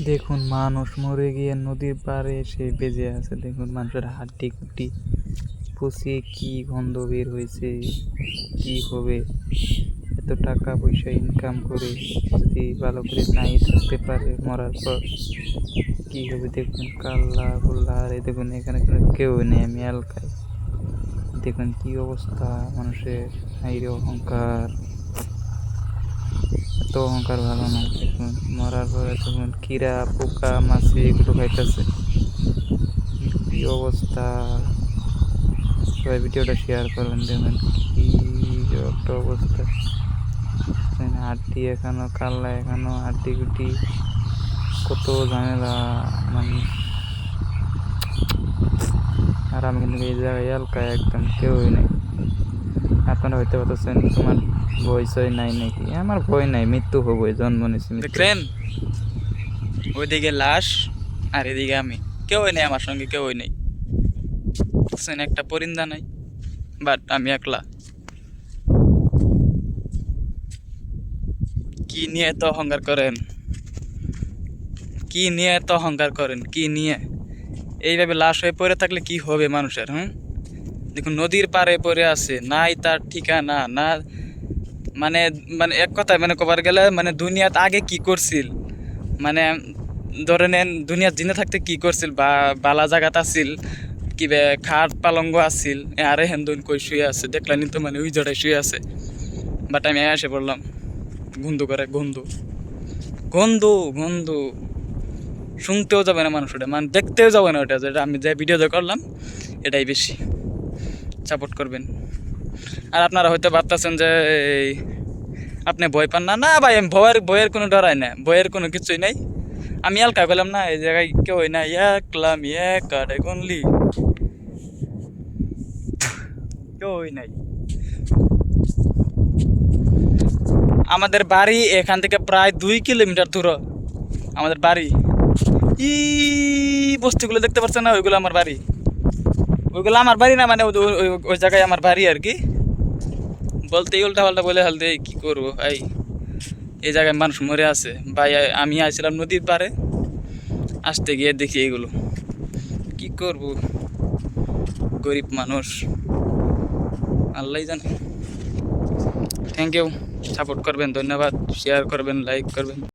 দেখুন মানুষ মরে গিয়ে নদীর পাড়ে এসে বেজে আছে। দেখুন মানুষের হাড্ডি কুটি পচিয়ে কি গন্ধ বের হয়েছে। কি হবে, এত টাকা পয়সা ইনকাম করে যদি ভালো করে নাই থাকতে পারে মরার পর কি হবে। দেখুন কাল্লা গোল্লা, আর এই দেখুন এখানে কোনো কেউ নেই, আমি এলাকায়। দেখুন কি অবস্থা মানুষের, হাইরে অহংকার। এত অহংকার ভালো না। দেখুন মরার পরে দেখুন কিরা পোকা মাছি এগুলো খাইতেছে। কি অবস্থা, সবাই ভিডিওটা শেয়ার করবেন। দেখুন কি একটা অবস্থা, হাড্ডি এখানো কাল্লা এখানো হাড্ডি গুটি, কত ঝামেলা মানুষ। আর আমি কিন্তু এই জায়গায় এলাকায় একদম কেউই নেই। আপনারা হইতে পারতেছেন তোমার ভয় নাই নাকি? আমার ভয় নাই, মৃত্যু হবই, জন্ম নিয়েছি। দেখলেন ওইদিকে লাশ আর এদিকে আমি, কেউই নেই আমার সঙ্গে, কেউই নেই। একটা পরিন্দা নাই, বাট আমি একলা। কি নিয়ে এত অহংকার করেন? কি নিয়ে এত অহংকার করেন? কি নিয়ে এইভাবে লাশ হয়ে পড়ে থাকলে কি হবে মানুষের? দেখুন নদীর পাড়ে পড়ে আছে, নাই তার ঠিকানা না। মানে মানে এক কথায় মানে কবার গেলে মানে দুনিয়াত আগে কি করছিল, মানে ধরে নেন দুনিয়ার জিনে থাকতে কি করছিল, বা বালা জাগাত আছিল কি খাট পালঙ্গ আছিল, আরে হেন্দুন কই শুয়ে আছে দেখলেন তো, মানে ওই জড়াই শুয়ে আছে। বাট আমি এসে পড়লাম গন্ধু করে, গন্ধু গন্ধু গন্ধু। শুনতেও যাবে না মানুষ ওটা, মানে দেখতেও যাবে না ওটা, যেটা আমি যে ভিডিওতে করলাম এটাই বেশি সাপোর্ট করবেন। আর আপনারা হয়তো ভাবতেছেন যে আপনি ভয় পান না। না ভাই, আমি ভয়ের কোনো ডরাই না, ভয়ের কোনো কিছুই নাই। আমি এলকা করলাম না, এই জায়গায় কেউ না, একলা আমি একাডে গনলি, কেউই নাই। আমাদের বাড়ি এখান থেকে প্রায় 2 কিলোমিটার দূর আমাদের বাড়ি। ই বস্তিগুলো দেখতে পাচ্ছেন না, ওইগুলো আমার বাড়ি। ওইগুলো আমার বাড়ি না, মানে ওই জায়গায় আমার বাড়ি আর কি। বলতে উল্টা পাল্টা বলে হালতে কি করবো ভাই, এই জায়গায় মানুষ মরে আছে ভাই। আমি আইছিলাম নদীর পাড়ে, আসতে গিয়ে দেখি এগুলো, কি করব, গরিব মানুষ, আল্লাহ জানে। থ্যাংক ইউ, সাপোর্ট করবেন, ধন্যবাদ, শেয়ার করবেন, লাইক করবেন।